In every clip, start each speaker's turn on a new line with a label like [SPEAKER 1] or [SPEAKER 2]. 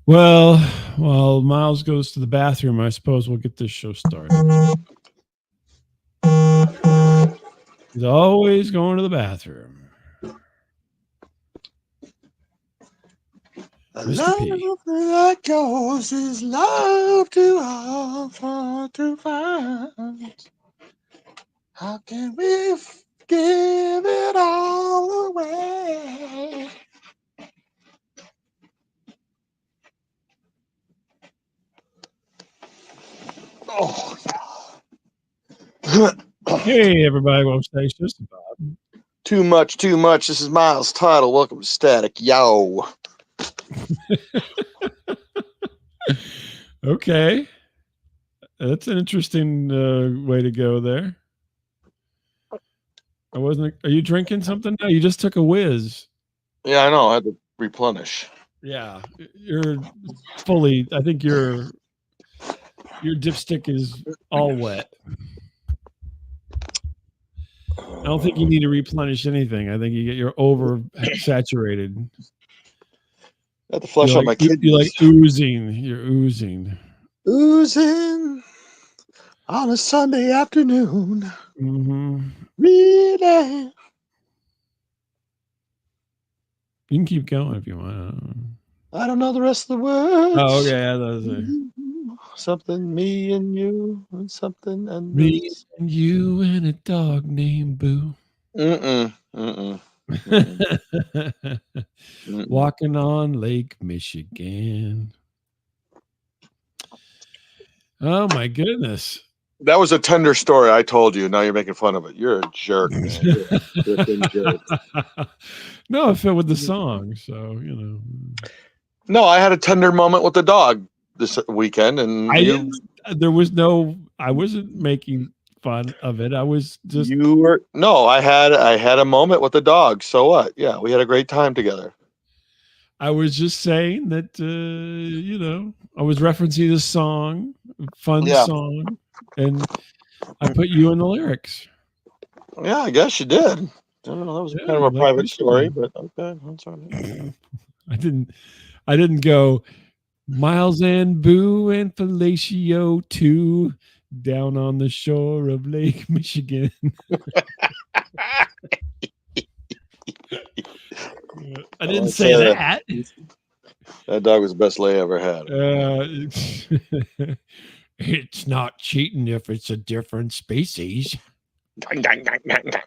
[SPEAKER 1] Well, while Miles goes to the bathroom, I suppose we'll get this show started. He's always going to the bathroom. Mr. P.
[SPEAKER 2] Love that goes is love to offer to find. How can we give it all away? Oh, yeah.
[SPEAKER 1] Hey, everybody. Welcome to Stage System, Bob.
[SPEAKER 2] Too much, too much. This is Miles' title. Welcome to Static. Yo.
[SPEAKER 1] Okay. That's an interesting way to go there. I wasn't. Are you drinking something now? You just took a whiz.
[SPEAKER 2] Yeah, I know. I had to replenish.
[SPEAKER 1] Yeah, you're fully. I think your dipstick is all wet. I don't think you need to replenish anything. I think you're over saturated.
[SPEAKER 2] I had to flush out my kidneys.
[SPEAKER 1] You're like oozing. You're oozing.
[SPEAKER 2] Oozing on a Sunday afternoon.
[SPEAKER 1] Mm-hmm.
[SPEAKER 2] Really?
[SPEAKER 1] You can keep going if you want.
[SPEAKER 2] I don't know the rest of the words.
[SPEAKER 1] Oh, okay. That was it.
[SPEAKER 2] Something me and you and something and
[SPEAKER 1] Me
[SPEAKER 2] this.
[SPEAKER 1] and you and a dog named Boo. Walking on Lake Michigan. Oh my goodness.
[SPEAKER 2] That was a tender story I told you. Now you're making fun of it. You're a jerk, man. You're a jerk.
[SPEAKER 1] No, it fit with the song, so you know.
[SPEAKER 2] No, I had a tender moment with the dog this weekend, and
[SPEAKER 1] there was no. I wasn't making fun of it. I was just.
[SPEAKER 2] You were no. I had a moment with the dog. So what? Yeah, we had a great time together.
[SPEAKER 1] I was just saying that you know, I was referencing a song, fun song, and I put you in the lyrics.
[SPEAKER 2] Yeah, I guess you did. I don't know. That was kind of a private story, but okay, I'm sorry.
[SPEAKER 1] I didn't go Miles and Boo and Fellatio too down on the shore of Lake Michigan. I didn't say that.
[SPEAKER 2] That dog was the best lay I ever had.
[SPEAKER 1] It's not cheating if it's a different species.
[SPEAKER 2] 10-4,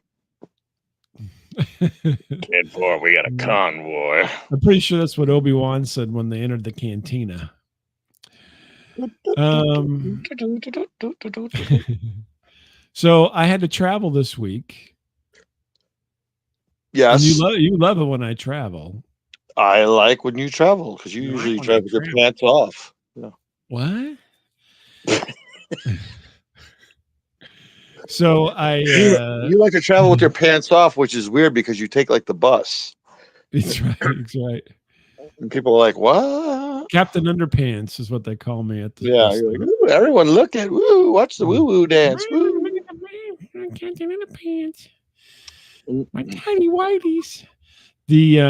[SPEAKER 2] we got a convoy.
[SPEAKER 1] I'm pretty sure that's what Obi-Wan said when they entered the cantina. So I had to travel this week.
[SPEAKER 2] Yes.
[SPEAKER 1] And you love it when I travel.
[SPEAKER 2] I like when you travel because you usually travel with your pants off. Yeah.
[SPEAKER 1] What? So
[SPEAKER 2] you like to travel with your pants off, which is weird because you take like the bus.
[SPEAKER 1] It's right. It's right.
[SPEAKER 2] And people are like, "What?"
[SPEAKER 1] Captain Underpants is what they call me at the
[SPEAKER 2] you're like, "Ooh, everyone look at watch the woo woo dance." Woo.
[SPEAKER 1] Captain Underpants. My tiny whiteys. The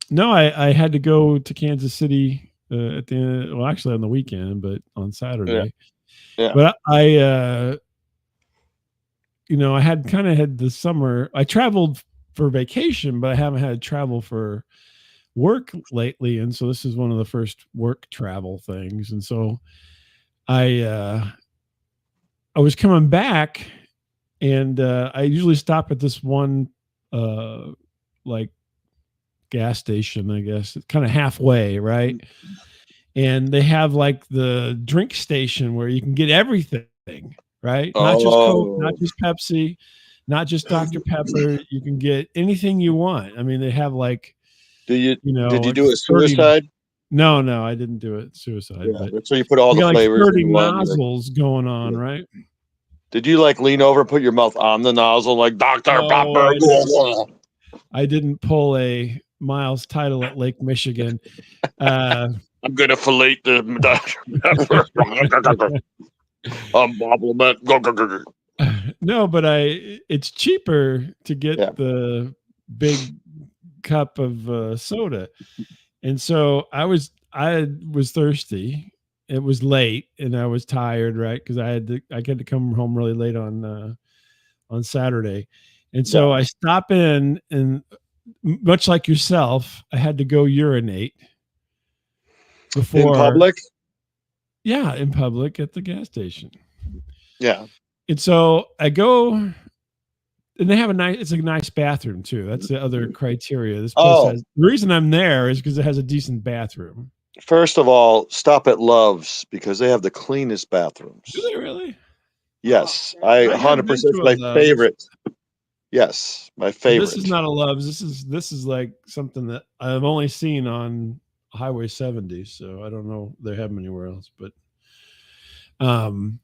[SPEAKER 1] no, I had to go to Kansas City at the end. Well, actually on the weekend, but on Saturday.
[SPEAKER 2] Yeah.
[SPEAKER 1] But I you know, I had the summer. I traveled for vacation, but I haven't had travel for work lately, and so this is one of the first work travel things. And so I was coming back, and I usually stop at this one like gas station, I guess. It's kind of halfway, right? And they have like the drink station where you can get everything, right? Not just Coke, not just Pepsi, not just Dr. Pepper. You can get anything you want. I mean, they have like,
[SPEAKER 2] did you
[SPEAKER 1] like
[SPEAKER 2] do it suicide?
[SPEAKER 1] No, I didn't do it suicide.
[SPEAKER 2] Yeah, but so you put all the flavors.
[SPEAKER 1] Like 30 nozzles going on, right?
[SPEAKER 2] Did you like lean over and put your mouth on the nozzle like Dr. Pepper?
[SPEAKER 1] I didn't pull a Miles title at Lake Michigan.
[SPEAKER 2] I'm gonna fillet the Dr. Pepper.
[SPEAKER 1] No, but it's cheaper to get the big cup of soda. And so I was I was thirsty. It was late and I was tired, right? Because I had to come home really late on Saturday. And so
[SPEAKER 2] Yeah.
[SPEAKER 1] I stop in and much like yourself, I had to go urinate
[SPEAKER 2] In
[SPEAKER 1] before,
[SPEAKER 2] public?
[SPEAKER 1] yeah, in public at the gas station.
[SPEAKER 2] Yeah.
[SPEAKER 1] And so I go, and they have it's a nice bathroom too. That's the other criteria. This place
[SPEAKER 2] Oh,
[SPEAKER 1] has, the reason I'm there is because it has a decent bathroom.
[SPEAKER 2] first of all, stop at Love's because they have the cleanest
[SPEAKER 1] Do
[SPEAKER 2] bathrooms.
[SPEAKER 1] they really?
[SPEAKER 2] Yes, I
[SPEAKER 1] I have been
[SPEAKER 2] 100%.
[SPEAKER 1] to
[SPEAKER 2] It's
[SPEAKER 1] a
[SPEAKER 2] my
[SPEAKER 1] Love's.
[SPEAKER 2] favorite. Yes, my
[SPEAKER 1] Well, this is
[SPEAKER 2] favorite.
[SPEAKER 1] not a Love's. This is like something that I've only seen on Highway 70. So I don't know if they have them anywhere else. But um,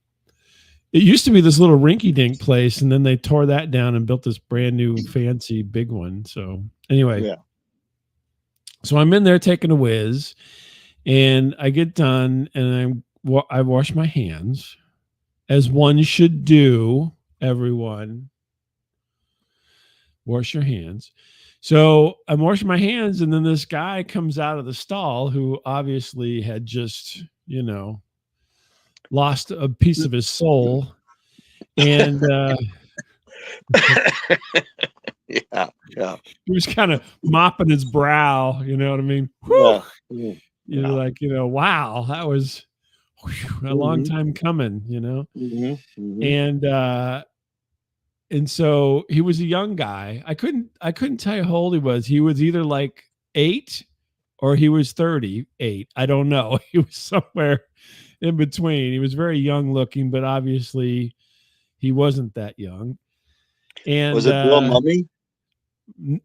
[SPEAKER 1] it used to be this little rinky-dink place, and then they tore that down and built this brand new fancy big one. So anyway,
[SPEAKER 2] Yeah.
[SPEAKER 1] so I'm in there taking a whiz, and I get done, and I wash my hands as one should do. Everyone, wash your hands. So I'm washing my hands, and then this guy comes out of the stall who obviously had just, lost a piece of his soul. And
[SPEAKER 2] Yeah. Yeah.
[SPEAKER 1] he was kind of mopping his brow, you know what I mean? Whew.
[SPEAKER 2] Yeah. Mm,
[SPEAKER 1] You're
[SPEAKER 2] yeah.
[SPEAKER 1] like, wow, that was a long
[SPEAKER 2] Mhm.
[SPEAKER 1] time coming.
[SPEAKER 2] Mhm. Mhm.
[SPEAKER 1] And and so he was a young guy. I couldn't tell you how old he was. He was either like 8 or he was 38. I don't know. He was somewhere in between. He was very young looking, but obviously he wasn't that young.
[SPEAKER 2] Was
[SPEAKER 1] And
[SPEAKER 2] it Bill Mummy?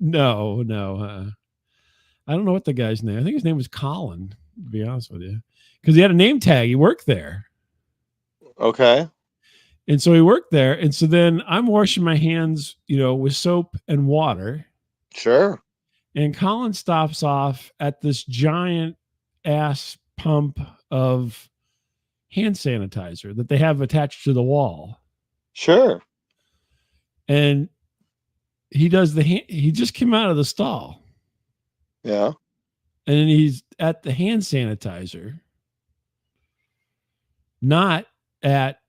[SPEAKER 1] no, no. I don't know what the guy's name. I think his name was Colin, to be honest with you, because he had a name tag. He worked there.
[SPEAKER 2] Okay.
[SPEAKER 1] And so he worked there. And so then I'm washing my hands, with soap and water.
[SPEAKER 2] Sure.
[SPEAKER 1] And Colin stops off at this giant ass pump of hand sanitizer that they have attached to the wall.
[SPEAKER 2] Sure.
[SPEAKER 1] And he just came out of the stall
[SPEAKER 2] Yeah.
[SPEAKER 1] and he's at the hand sanitizer, not at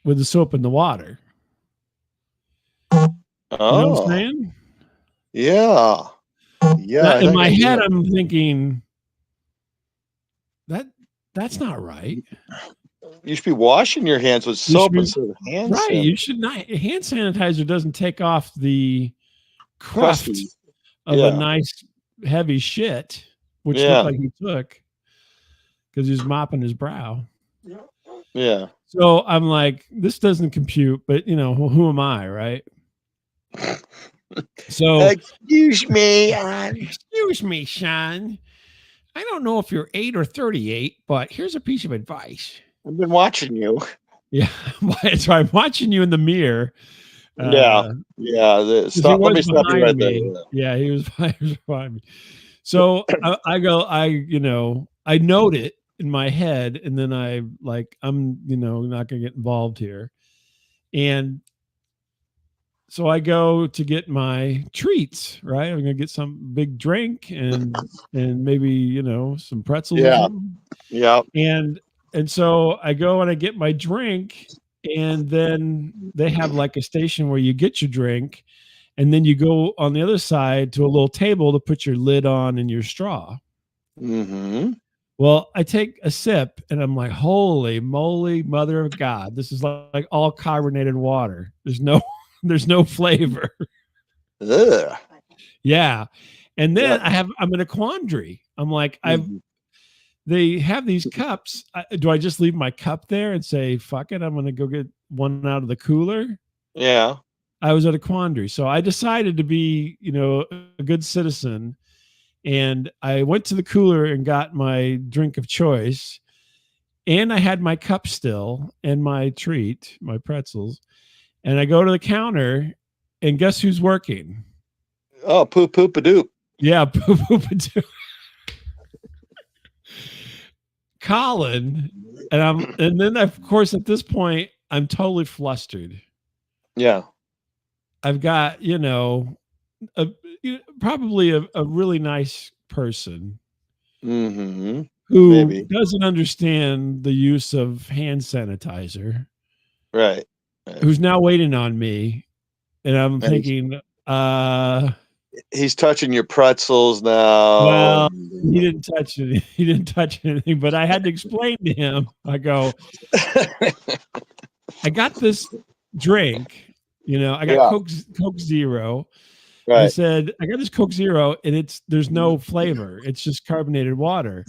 [SPEAKER 1] with the soap and the water. You know what I'm
[SPEAKER 2] Oh.
[SPEAKER 1] saying?
[SPEAKER 2] Yeah. Yeah,
[SPEAKER 1] Now,
[SPEAKER 2] I
[SPEAKER 1] in
[SPEAKER 2] think
[SPEAKER 1] my
[SPEAKER 2] I
[SPEAKER 1] head,
[SPEAKER 2] do.
[SPEAKER 1] I'm thinking that that's not right.
[SPEAKER 2] You should be washing your hands with
[SPEAKER 1] You should
[SPEAKER 2] soap
[SPEAKER 1] be
[SPEAKER 2] instead of hand
[SPEAKER 1] right. You
[SPEAKER 2] sanitizer.
[SPEAKER 1] should not. Hand sanitizer doesn't take off the cruft
[SPEAKER 2] Crusty.
[SPEAKER 1] of a
[SPEAKER 2] Yeah.
[SPEAKER 1] nice heavy shit, which looked
[SPEAKER 2] Yeah.
[SPEAKER 1] like he took because he was mopping his brow.
[SPEAKER 2] Yeah.
[SPEAKER 1] So I'm like, this doesn't compute, but who am I, right? So,
[SPEAKER 2] Excuse me.
[SPEAKER 1] excuse me, Sean. I don't know if you're 8 or 38, but here's a piece of advice.
[SPEAKER 2] I've been watching you.
[SPEAKER 1] Yeah, so I'm watching you in the mirror.
[SPEAKER 2] Yeah.
[SPEAKER 1] Because
[SPEAKER 2] Yeah.
[SPEAKER 1] he
[SPEAKER 2] Stop. Let
[SPEAKER 1] was
[SPEAKER 2] me stop you
[SPEAKER 1] behind
[SPEAKER 2] right there.
[SPEAKER 1] me. Yeah, he was behind me. So I go, I note it in my head, and then I'm, not gonna get involved here. And so I go to get my treats, right? I'm gonna get some big drink and maybe, some pretzels or
[SPEAKER 2] Yeah.
[SPEAKER 1] something.
[SPEAKER 2] Yeah.
[SPEAKER 1] And so I go and I get my drink, and then they have like a station where you get your drink, and then you go on the other side to a little table to put your lid on and your straw.
[SPEAKER 2] Mm-hmm.
[SPEAKER 1] Well, I take a sip and I'm like, holy moly, mother of God, this is like all carbonated water. There's no there's no flavor.
[SPEAKER 2] Ugh.
[SPEAKER 1] Yeah. And then
[SPEAKER 2] Yuck.
[SPEAKER 1] I'm in a quandary. I'm like,
[SPEAKER 2] Mhm.
[SPEAKER 1] they have these cups. Do I just leave my cup there and say, fuck it, I'm going to go get one out of the cooler?
[SPEAKER 2] Yeah.
[SPEAKER 1] I was at a quandary. So I decided to be, a good citizen. And I went to the cooler and got my drink of choice. And I had my cup still and my treat, my pretzels. And I go to the counter, and guess who's working?
[SPEAKER 2] Oh, poop poop a doop.
[SPEAKER 1] Yeah, Colin. And then of course at this point I'm totally flustered.
[SPEAKER 2] Yeah.
[SPEAKER 1] I've got, probably a really nice person
[SPEAKER 2] Mm-hmm.
[SPEAKER 1] who
[SPEAKER 2] Maybe.
[SPEAKER 1] doesn't understand the use of hand sanitizer,
[SPEAKER 2] Right. Right.
[SPEAKER 1] who's now waiting on me, and I'm
[SPEAKER 2] And
[SPEAKER 1] thinking, uh,
[SPEAKER 2] he's touching your pretzels now.
[SPEAKER 1] well, he didn't touch it. He didn't touch anything, but I had to explain to him. I go, I got this drink, I got
[SPEAKER 2] Yeah.
[SPEAKER 1] Coke Zero. I
[SPEAKER 2] Right.
[SPEAKER 1] said, I got this Coke Zero and there's no flavor. It's just carbonated water.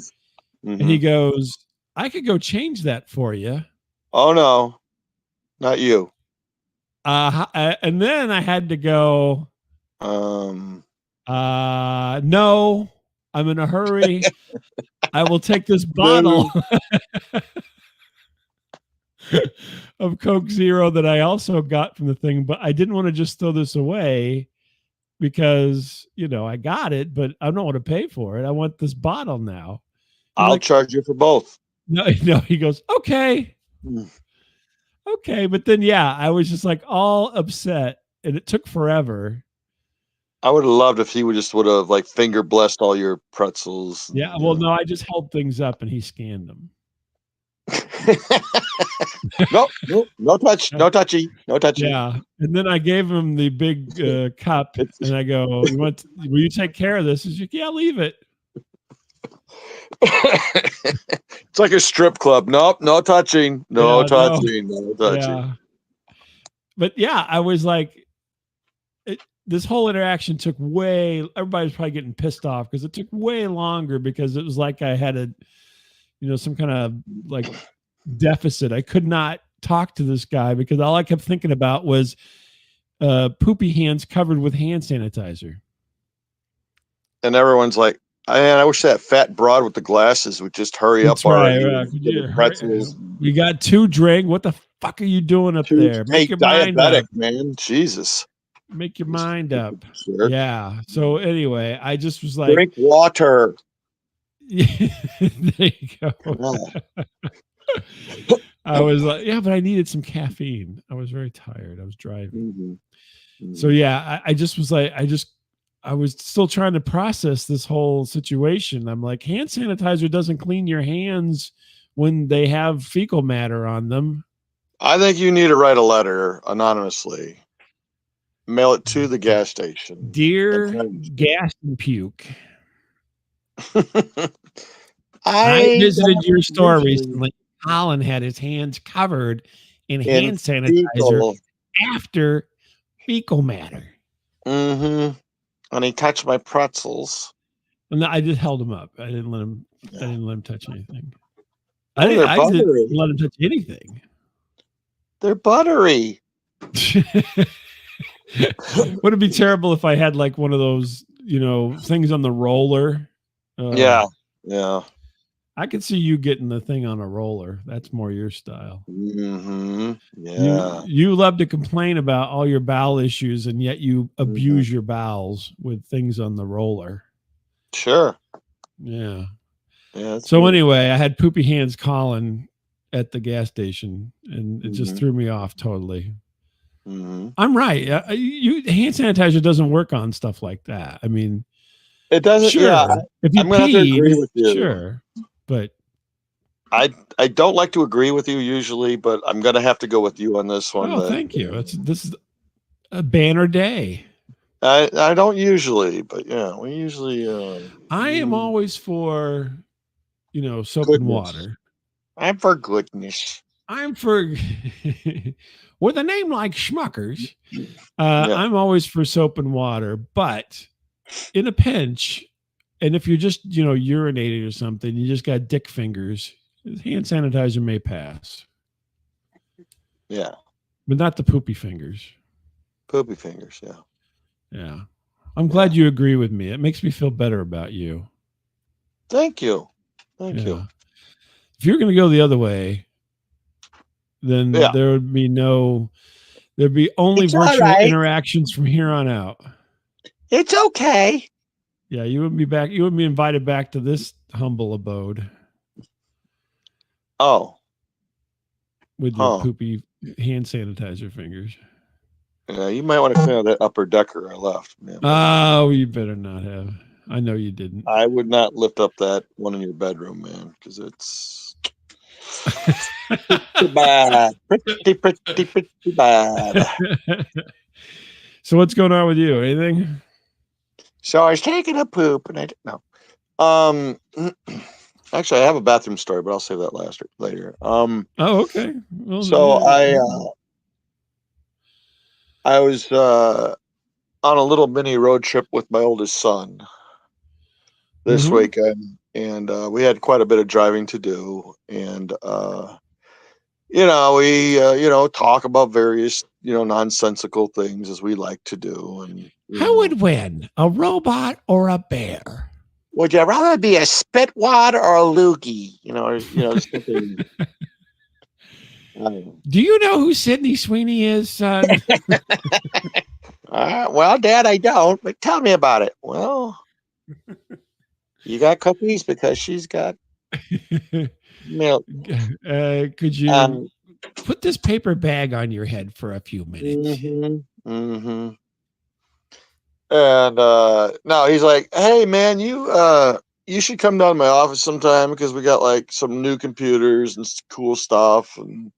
[SPEAKER 1] And
[SPEAKER 2] Mm-hmm.
[SPEAKER 1] he goes, I could go change that for you.
[SPEAKER 2] Oh no, not you.
[SPEAKER 1] And then I had to go,
[SPEAKER 2] Um.
[SPEAKER 1] no, I'm in a hurry. I will take this bottle
[SPEAKER 2] No.
[SPEAKER 1] of Coke Zero that I also got from the thing, but I didn't want to just throw this away because, I got it, but I don't want to pay for it. I want this bottle now. He's
[SPEAKER 2] I'll
[SPEAKER 1] like,
[SPEAKER 2] charge you for both.
[SPEAKER 1] no, no. He goes, okay.
[SPEAKER 2] Mm.
[SPEAKER 1] Okay. But then, yeah, I was just like all upset and it took forever.
[SPEAKER 2] I would have loved if he would have like finger blessed all your pretzels.
[SPEAKER 1] Yeah.
[SPEAKER 2] And,
[SPEAKER 1] Well, no, I just held things up and he scanned them.
[SPEAKER 2] Nope, nope, no touch, no touchy, no touchy.
[SPEAKER 1] Yeah. And then I gave him the big cup
[SPEAKER 2] It's,
[SPEAKER 1] and I go, will you take care of this? He's like, yeah, leave it.
[SPEAKER 2] it's like a strip club. Nope, no touching, no
[SPEAKER 1] Yeah, no.
[SPEAKER 2] touching, no touching.
[SPEAKER 1] Yeah. But yeah, I was like, this whole interaction took everybody's probably getting pissed off because it took way longer because it was like I had some kind of like deficit. I could not talk to this guy because all I kept thinking about was poopy hands covered with hand sanitizer.
[SPEAKER 2] And everyone's like, man, I wish that fat broad with the glasses would just hurry
[SPEAKER 1] That's
[SPEAKER 2] up already.
[SPEAKER 1] right. Could you
[SPEAKER 2] Pretzels.
[SPEAKER 1] We got 2 drink. What the fuck are you doing up there? Make your mind
[SPEAKER 2] diabetic,
[SPEAKER 1] up.
[SPEAKER 2] man. Jesus.
[SPEAKER 1] Make your mind up.
[SPEAKER 2] Jerk.
[SPEAKER 1] Yeah. So anyway, I just was like,
[SPEAKER 2] drink water.
[SPEAKER 1] there you go. I was like, yeah, but I needed some caffeine. I was very tired. I was driving.
[SPEAKER 2] Mm-hmm. Mm-hmm.
[SPEAKER 1] So yeah, I just was like, I was still trying to process this whole situation. I'm like, hand sanitizer doesn't clean your hands when they have fecal matter on them.
[SPEAKER 2] I think you need to write a letter anonymously. Mail it to the gas station.
[SPEAKER 1] Dear Gas and Puke,
[SPEAKER 2] I
[SPEAKER 1] visited your store recently. Colin had his hands covered in hand sanitizer
[SPEAKER 2] fecal.
[SPEAKER 1] after fecal matter.
[SPEAKER 2] Mm-hmm. And he touched my pretzels.
[SPEAKER 1] And I just held him up. I didn't let him. Yeah. I didn't let him touch anything.
[SPEAKER 2] I didn't
[SPEAKER 1] let him touch anything.
[SPEAKER 2] They're buttery.
[SPEAKER 1] Would it be terrible if I had like one of those, things on the roller?
[SPEAKER 2] Yeah.
[SPEAKER 1] I could see you getting the thing on a roller. That's more your style.
[SPEAKER 2] Mm-hmm. Yeah.
[SPEAKER 1] You love to complain about all your bowel issues, and yet you abuse your bowels with things on the roller.
[SPEAKER 2] Sure.
[SPEAKER 1] Yeah.
[SPEAKER 2] Yeah.
[SPEAKER 1] So weird. Anyway, I had poopy hands Colin at the gas station, and it just threw me off totally.
[SPEAKER 2] Mm-hmm.
[SPEAKER 1] I'm right. Hand sanitizer doesn't work on stuff like that. I mean,
[SPEAKER 2] it doesn't.
[SPEAKER 1] Sure.
[SPEAKER 2] Yeah.
[SPEAKER 1] If you
[SPEAKER 2] I'm gonna have to agree with you.
[SPEAKER 1] Sure. But
[SPEAKER 2] I don't like to agree with you usually, but I'm gonna have to go with you on this one.
[SPEAKER 1] Oh, thank you. This is a banner day.
[SPEAKER 2] I don't usually, but yeah, we usually.
[SPEAKER 1] I am always for, soap and water.
[SPEAKER 2] I'm for goodness.
[SPEAKER 1] I'm for with a name like Schmuckers. I'm always for soap and water, but in a pinch, and if you're just urinating or something, you just got dick fingers. Hand sanitizer may pass.
[SPEAKER 2] Yeah,
[SPEAKER 1] but not the poopy fingers.
[SPEAKER 2] Poopy fingers, yeah.
[SPEAKER 1] Yeah. I'm glad you agree with me. It makes me feel better about you.
[SPEAKER 2] Thank you. Thank you.
[SPEAKER 1] If you're going to go the other way, then there would be there'd be only virtual interactions from here on out.
[SPEAKER 2] It's okay.
[SPEAKER 1] Yeah, you wouldn't be back. You wouldn't be invited back to this humble abode.
[SPEAKER 2] Oh.
[SPEAKER 1] With your poopy hand sanitizer fingers.
[SPEAKER 2] Yeah, you might want to clean out that upper decker I left. Man.
[SPEAKER 1] Oh, you better not have. I know you didn't.
[SPEAKER 2] I would not lift up that one in your bedroom, man, because it's pretty bad. Pretty bad.
[SPEAKER 1] So what's going on with you? Anything?
[SPEAKER 2] So I was taking a poop, and I didn't know. Actually, I have a bathroom story, but I'll save that later.
[SPEAKER 1] Oh, okay. Well,
[SPEAKER 2] So I was on a little mini road trip with my oldest son this weekend, and we had quite a bit of driving to do, and we talk about various nonsensical things as we like to do, and
[SPEAKER 1] who would win, a robot or a bear?
[SPEAKER 2] Would you rather be a spitwad or a loogie? Something.
[SPEAKER 1] Do you know who Sydney Sweeney is, son?
[SPEAKER 2] Well, Dad, I don't, but tell me about it. Well, you got cookies because she's got milk.
[SPEAKER 1] Could you put this paper bag on your head for a few minutes?
[SPEAKER 2] And no, he's like, hey, man, you should come down to my office sometime because we got like some new computers and cool stuff, and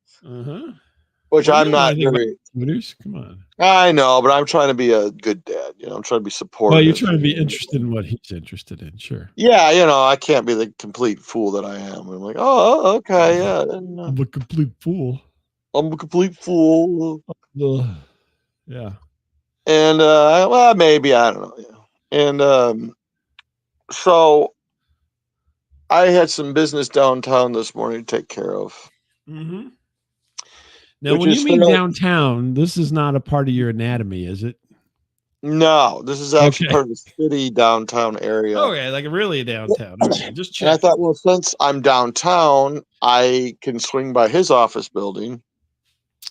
[SPEAKER 2] which I'm not very.
[SPEAKER 1] Computers? Come on.
[SPEAKER 2] I know, but I'm trying to be a good dad. I'm trying to be supportive.
[SPEAKER 1] Well, you're trying to be interested in what he's interested in, sure.
[SPEAKER 2] Yeah, I can't be the complete fool that I am. I'm like, oh, okay, yeah. And,
[SPEAKER 1] I'm a complete fool.
[SPEAKER 2] I'm a complete fool.
[SPEAKER 1] Yeah.
[SPEAKER 2] And well, maybe, I don't know. Yeah. And so I had some business downtown this morning to take care of.
[SPEAKER 1] Now, when you mean downtown, this is not a part of your anatomy, is it?
[SPEAKER 2] No, this is actually part of the city downtown area.
[SPEAKER 1] Okay, like really downtown. Okay, just check.
[SPEAKER 2] And I thought, well, since I'm downtown, I can swing by his office building.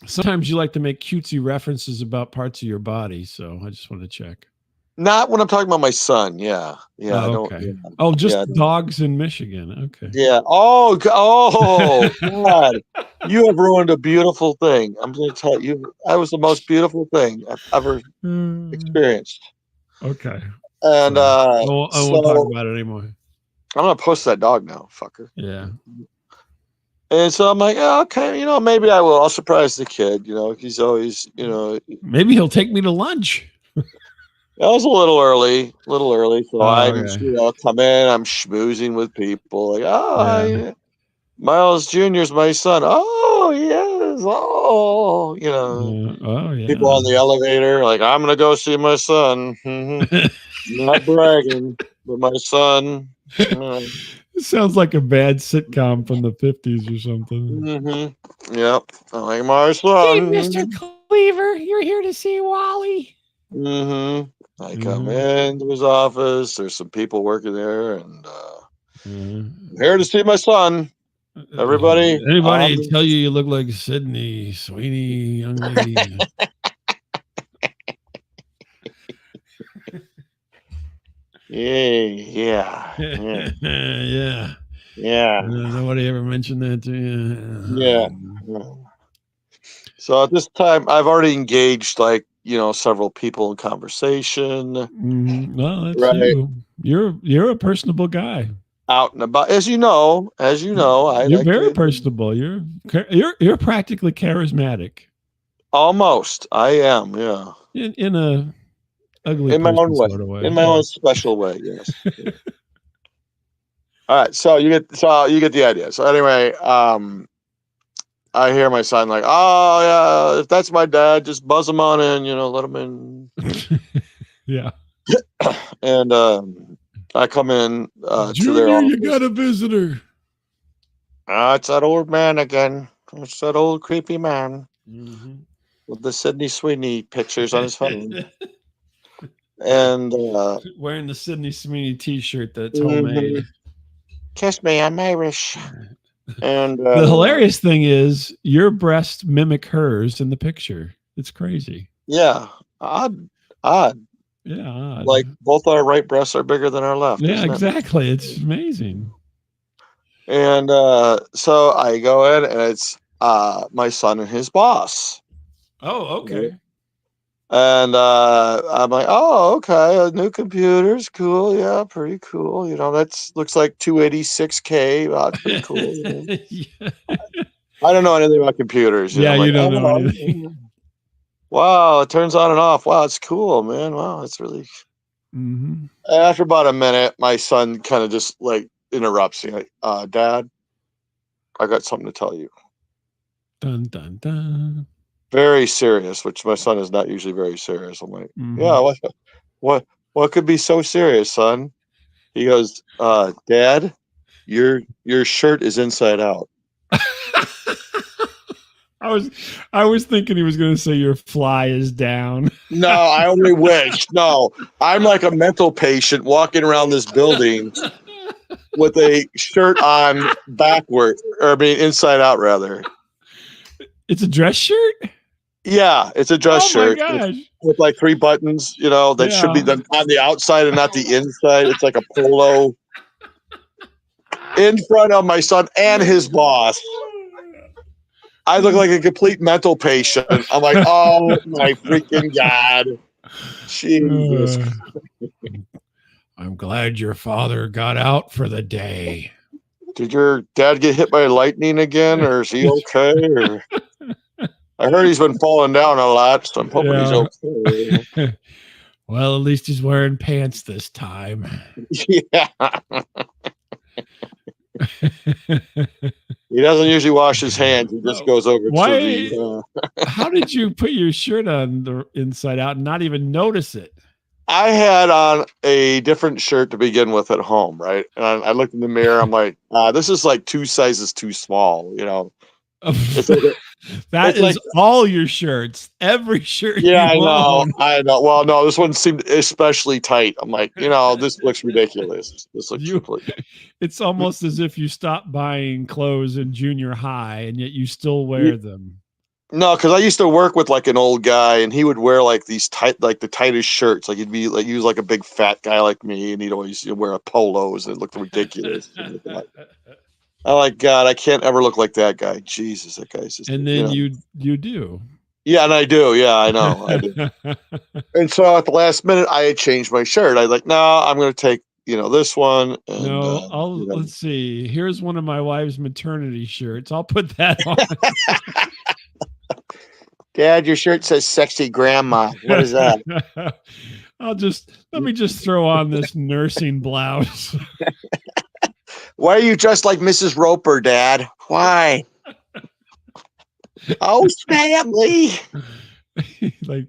[SPEAKER 1] Sometimes you like to make cutesy references about parts of your body, so I just want to check.
[SPEAKER 2] Not when I'm talking about my son. Yeah.
[SPEAKER 1] Oh, okay. Just dogs in Michigan. Okay.
[SPEAKER 2] Yeah. Oh, God. You have ruined a beautiful thing. I'm going to tell you, that was the most beautiful thing I've ever experienced.
[SPEAKER 1] Okay.
[SPEAKER 2] And
[SPEAKER 1] I won't talk about it anymore.
[SPEAKER 2] I'm going to post that dog now, fucker.
[SPEAKER 1] Yeah.
[SPEAKER 2] And so I'm like, oh, okay, maybe I will. I'll surprise the kid. He's always,
[SPEAKER 1] Maybe he'll take me to lunch.
[SPEAKER 2] That was a little early. So I'll come in. I'm schmoozing with people. Like, Miles Jr.'s my son. Oh, yes. Oh, people on the elevator. Like, I'm going to go see my son. Not bragging, but my son.
[SPEAKER 1] It sounds like a bad sitcom from the 50s or something.
[SPEAKER 2] Yep. I'm like, my son.
[SPEAKER 1] Hey, Mr. Cleaver, you're here to see Wally.
[SPEAKER 2] I come into his office. There's some people working there, and I'm here to see my son. Everybody.
[SPEAKER 1] Anybody tell you look like Sydney Sweeney, young lady?
[SPEAKER 2] Yeah.
[SPEAKER 1] Nobody ever mentioned that to you.
[SPEAKER 2] Yeah. So at this time, I've already engaged several people in conversation.
[SPEAKER 1] Well, that's right. You're a personable guy.
[SPEAKER 2] Out and about, as you know,
[SPEAKER 1] you're very personable. You're practically charismatic.
[SPEAKER 2] Almost, I am. Yeah.
[SPEAKER 1] In a ugly,
[SPEAKER 2] in my own way,
[SPEAKER 1] sort of way.
[SPEAKER 2] In my own special way. Yes. All right. So you get the idea. So anyway, I hear my son like, oh yeah, if that's my dad, just buzz him on in. Let him in.
[SPEAKER 1] Yeah.
[SPEAKER 2] And I come in
[SPEAKER 1] Junior,
[SPEAKER 2] to their office.
[SPEAKER 1] You got a visitor.
[SPEAKER 2] It's that old man again. It's that old creepy man with the Sydney Sweeney pictures on his phone. And
[SPEAKER 1] wearing the Sydney Sweeney T-shirt that's homemade.
[SPEAKER 2] Kiss me, I'm Irish. And
[SPEAKER 1] the hilarious thing is your breasts mimic hers in the picture. It's crazy.
[SPEAKER 2] Yeah, odd.
[SPEAKER 1] Yeah, odd.
[SPEAKER 2] Like both our right breasts are bigger than our left.
[SPEAKER 1] Yeah, exactly. It's amazing.
[SPEAKER 2] And so I go in, and it's my son and his boss.
[SPEAKER 1] Oh, okay.
[SPEAKER 2] And I'm like, oh, okay, new computers, cool, yeah, pretty cool. That's looks like 286K. It's pretty cool.
[SPEAKER 1] Yeah.
[SPEAKER 2] I don't know anything about computers.
[SPEAKER 1] Yeah,
[SPEAKER 2] I'm
[SPEAKER 1] you
[SPEAKER 2] like,
[SPEAKER 1] don't know anything.
[SPEAKER 2] oh, wow, it turns on and off. Wow, it's cool, man. Wow, it's really.
[SPEAKER 1] Mm-hmm.
[SPEAKER 2] After about a minute, my son kind of just like interrupts me, like, Dad, I got something to tell you.
[SPEAKER 1] Dun dun dun.
[SPEAKER 2] Very serious, which my son is not usually very serious. I'm like, yeah,
[SPEAKER 1] Mm-hmm.
[SPEAKER 2] what could be so serious, son? He goes, Dad, your shirt is inside out.
[SPEAKER 1] I was thinking he was going to say your fly is down.
[SPEAKER 2] No, I only wish. No, I'm like a mental patient walking around this building with a shirt on backward, or I mean inside out rather.
[SPEAKER 1] It's a dress shirt?
[SPEAKER 2] Yeah, it's a dress
[SPEAKER 1] Oh my
[SPEAKER 2] shirt
[SPEAKER 1] gosh.
[SPEAKER 2] with like 3 buttons, that should be
[SPEAKER 1] Yeah.
[SPEAKER 2] on the outside and not the inside. It's like a polo in front of my son and his boss. I look like a complete mental patient. I'm like, oh my freaking God. Jesus.
[SPEAKER 1] I'm glad your father got out for the day.
[SPEAKER 2] Did your dad get hit by lightning again, or is he okay? Or I heard he's been falling down a lot, so I'm hoping he's okay.
[SPEAKER 1] Well, at least he's wearing pants this time.
[SPEAKER 2] Yeah. He doesn't usually wash his hands. He just goes over to the.
[SPEAKER 1] How did you put your shirt on the inside out and not even notice it?
[SPEAKER 2] I had on a different shirt to begin with at home, right? And I looked in the mirror. I'm like, this is like 2 sizes too small, It's like
[SPEAKER 1] that is like, all your shirts, every shirt.
[SPEAKER 2] Yeah, I know. Well, no, this one seemed especially tight. I'm like, this looks ridiculous. This looks
[SPEAKER 1] It's almost as if you stopped buying clothes in junior high and yet you still wear them.
[SPEAKER 2] No, because I used to work with like an old guy, and he would wear like these tight, like the tightest shirts. Like he was like a big fat guy like me, and he'd always wear polos, and it looked ridiculous. I'm like, God, I can't ever look like that guy. Jesus, that guy's just.
[SPEAKER 1] And then you do.
[SPEAKER 2] Yeah, and I do. Yeah, I know. I do. And so at the last minute, I had changed my shirt. I was like, no, I'm going to take this one. And,
[SPEAKER 1] no, let's see. Here's one of my wife's maternity shirts. I'll put that on.
[SPEAKER 2] Dad, your shirt says "sexy grandma." What is that?
[SPEAKER 1] Let me just throw on this nursing blouse.
[SPEAKER 2] Why are you dressed like Mrs. Roper, Dad? Why? Oh, family.
[SPEAKER 1] Like,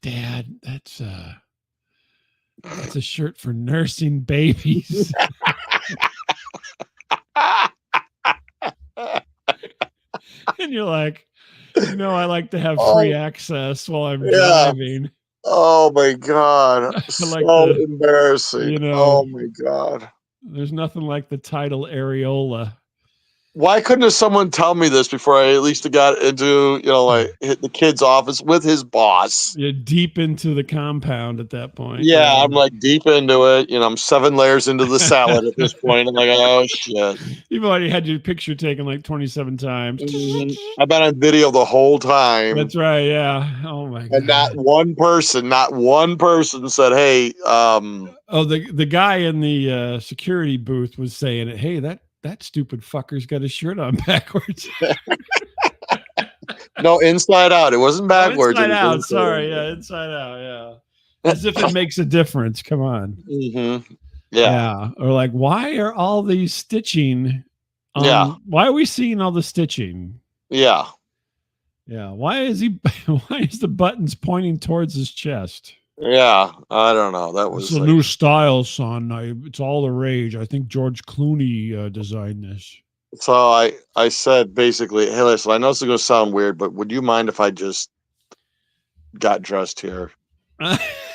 [SPEAKER 1] Dad, that's a shirt for nursing babies. And you're like, I like to have free access while I'm driving.
[SPEAKER 2] Oh my God. So embarrassing. Oh my God.
[SPEAKER 1] There's nothing like the title areola.
[SPEAKER 2] Why couldn't someone tell me this before I at least got into, like hit the kid's office with his boss?
[SPEAKER 1] You're deep into the compound at that point.
[SPEAKER 2] Yeah, I'm like deep into it. I'm 7 layers into the salad at this point. I'm like, oh shit.
[SPEAKER 1] You've already had your picture taken like 27 times.
[SPEAKER 2] I've been on video the whole time.
[SPEAKER 1] That's right. Yeah. Oh my God.
[SPEAKER 2] And not one person said, hey,
[SPEAKER 1] the guy in the security booth was saying it. Hey, that stupid fucker's got his shirt on backwards.
[SPEAKER 2] No, inside out. It wasn't backwards.
[SPEAKER 1] Inside out. Sorry. Yeah. Inside out. Yeah. As if it makes a difference. Come on.
[SPEAKER 2] Mm-hmm.
[SPEAKER 1] Yeah. Or like, why are all these stitching? Why are we seeing all the stitching?
[SPEAKER 2] Yeah.
[SPEAKER 1] Yeah. Why is the buttons pointing towards his chest?
[SPEAKER 2] Yeah, I don't know. That was
[SPEAKER 1] a new style, son. It's all the rage. I think George Clooney designed this.
[SPEAKER 2] So I said basically, hey, listen, I know this is going to sound weird, but would you mind if I just got dressed here?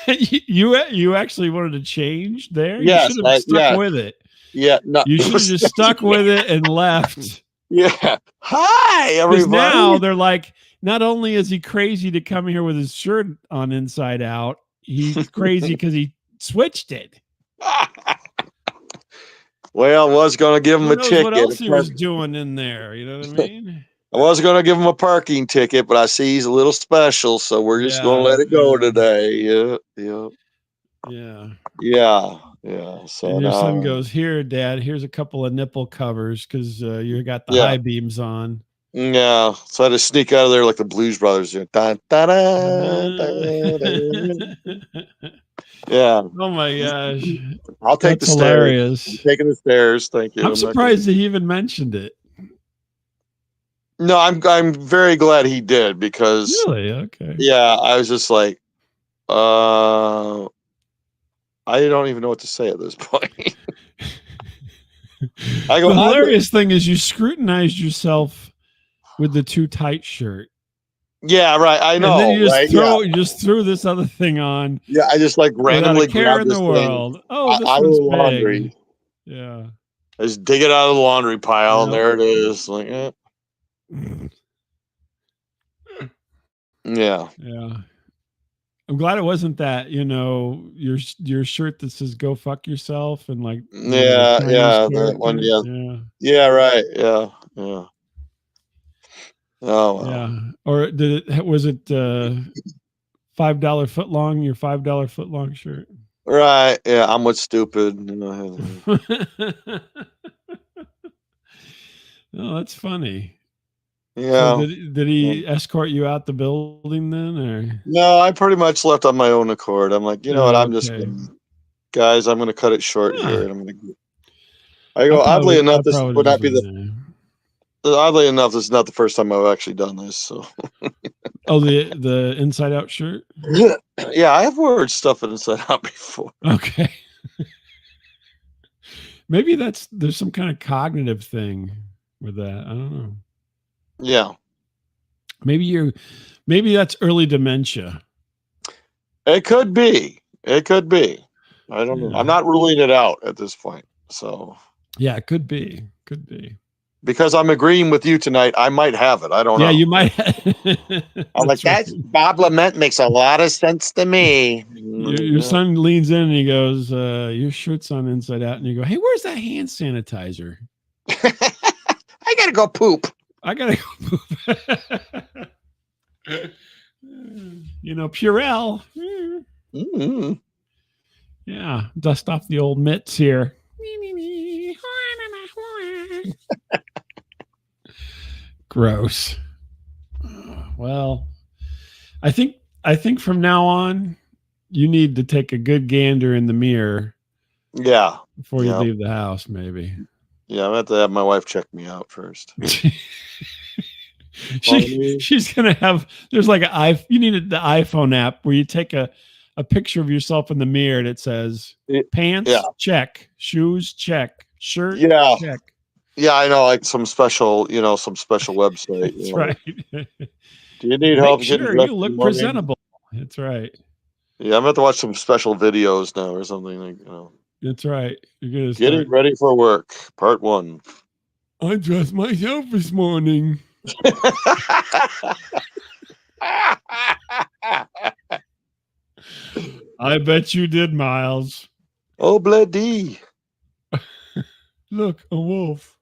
[SPEAKER 1] You actually wanted to change there?
[SPEAKER 2] Yes,
[SPEAKER 1] you should have stuck with it.
[SPEAKER 2] Yeah, no.
[SPEAKER 1] You should have just stuck with it and left.
[SPEAKER 2] Yeah. Hi, everybody.
[SPEAKER 1] Now they're like, not only is he crazy to come here with his shirt on inside out, he's crazy because he switched it.
[SPEAKER 2] Well, I was going to give him a ticket.
[SPEAKER 1] What else he was doing in there? You know what I mean?
[SPEAKER 2] I was going to give him a parking ticket, but I see he's a little special, so we're just going to let it go today. Yeah, yeah,
[SPEAKER 1] yeah.
[SPEAKER 2] yeah. So
[SPEAKER 1] And your son
[SPEAKER 2] now,
[SPEAKER 1] goes, "Here, Dad. Here's a couple of nipple covers because you got the
[SPEAKER 2] yeah,
[SPEAKER 1] high beams on."
[SPEAKER 2] yeah. So I had to sneak out of there like the Blues Brothers. Dun, dun, dun, dun, dun. Yeah,
[SPEAKER 1] Oh my gosh,
[SPEAKER 2] I'll take the
[SPEAKER 1] that's
[SPEAKER 2] stairs. I'm
[SPEAKER 1] hilarious.
[SPEAKER 2] taking the stairs. Thank you.
[SPEAKER 1] I'm
[SPEAKER 2] I'm not going.
[SPEAKER 1] surprised he even mentioned it.
[SPEAKER 2] No, I'm very glad he did because
[SPEAKER 1] Really? Okay.
[SPEAKER 2] yeah, I was just like, I don't even know what to say at this point. I go,
[SPEAKER 1] The hilarious thing is you scrutinized yourself with the too tight shirt.
[SPEAKER 2] yeah, right. I know,
[SPEAKER 1] And then you
[SPEAKER 2] right?
[SPEAKER 1] just threw this other thing on
[SPEAKER 2] Yeah. I just like
[SPEAKER 1] without a
[SPEAKER 2] randomly
[SPEAKER 1] care
[SPEAKER 2] grabbed
[SPEAKER 1] in the
[SPEAKER 2] this thing
[SPEAKER 1] world. Oh, this
[SPEAKER 2] out of
[SPEAKER 1] one's
[SPEAKER 2] the laundry.
[SPEAKER 1] big. Yeah.
[SPEAKER 2] I just dig it out of the laundry pile, and
[SPEAKER 1] Yeah.
[SPEAKER 2] there it is. Like, yeah,
[SPEAKER 1] Yeah. I'm glad it wasn't that, your shirt that says "Go fuck yourself" and like, the
[SPEAKER 2] yeah,
[SPEAKER 1] Chinese
[SPEAKER 2] yeah. That one,
[SPEAKER 1] character.
[SPEAKER 2] yeah,
[SPEAKER 1] Yeah.
[SPEAKER 2] yeah, right, yeah, yeah. Oh well,
[SPEAKER 1] Yeah. Or was it $5 foot long, your $5 foot long shirt?
[SPEAKER 2] right, yeah. I'm what's stupid.
[SPEAKER 1] Oh, that's funny. So
[SPEAKER 2] Yeah.
[SPEAKER 1] did he escort you out the building then, or?
[SPEAKER 2] No, I pretty much left on my own accord. I'm like, you know what?
[SPEAKER 1] Oh,
[SPEAKER 2] I'm just
[SPEAKER 1] okay.
[SPEAKER 2] guys. I'm gonna cut it short here,
[SPEAKER 1] Huh.
[SPEAKER 2] and I'm gonna. I go.
[SPEAKER 1] I probably would have just been there.
[SPEAKER 2] Oddly enough, this is not the first time I've actually done this. So
[SPEAKER 1] Oh, the inside out shirt?
[SPEAKER 2] yeah, I have word stuff inside out before.
[SPEAKER 1] Okay. Maybe there's some kind of cognitive thing with that. I don't know.
[SPEAKER 2] Yeah,
[SPEAKER 1] Maybe that's early dementia.
[SPEAKER 2] it could be. It could be. I don't know.
[SPEAKER 1] Yeah.
[SPEAKER 2] I'm not ruling it out at this point. So
[SPEAKER 1] Yeah, it could be. Could be.
[SPEAKER 2] because I'm agreeing with you tonight, I might have it. I don't
[SPEAKER 1] Yeah,
[SPEAKER 2] know.
[SPEAKER 1] you might.
[SPEAKER 2] I'm like,
[SPEAKER 1] That's right.
[SPEAKER 2] that's Bob Lament makes a lot of sense to me.
[SPEAKER 1] Your son leans in and he goes, "Your shirt's on inside out," and you go, "Hey, where's that hand sanitizer?
[SPEAKER 2] I gotta go poop.
[SPEAKER 1] I gotta go poop." Purell.
[SPEAKER 2] Mm-hmm.
[SPEAKER 1] Yeah, dust off the old mitts here. Gross. Well, I think from now on, you need to take a good gander in the mirror.
[SPEAKER 2] Yeah.
[SPEAKER 1] Before you leave the house, maybe.
[SPEAKER 2] Yeah, I'm gonna have to have my wife check me out first.
[SPEAKER 1] She's gonna have. There's like you need the iPhone app where you take a picture of yourself in the mirror and it says pants check, shoes check, shirt check.
[SPEAKER 2] Yeah, I know, like some special website.
[SPEAKER 1] That's right.
[SPEAKER 2] Do you need help
[SPEAKER 1] getting
[SPEAKER 2] dressed?
[SPEAKER 1] You look presentable. That's right.
[SPEAKER 2] Yeah, I'm gonna have to watch some special videos now or something like.
[SPEAKER 1] That's right. You're gonna
[SPEAKER 2] Getting ready for work, part 1.
[SPEAKER 1] I dressed myself this morning. I bet you did, Miles.
[SPEAKER 2] Oh, bloody.
[SPEAKER 1] Look, a wolf.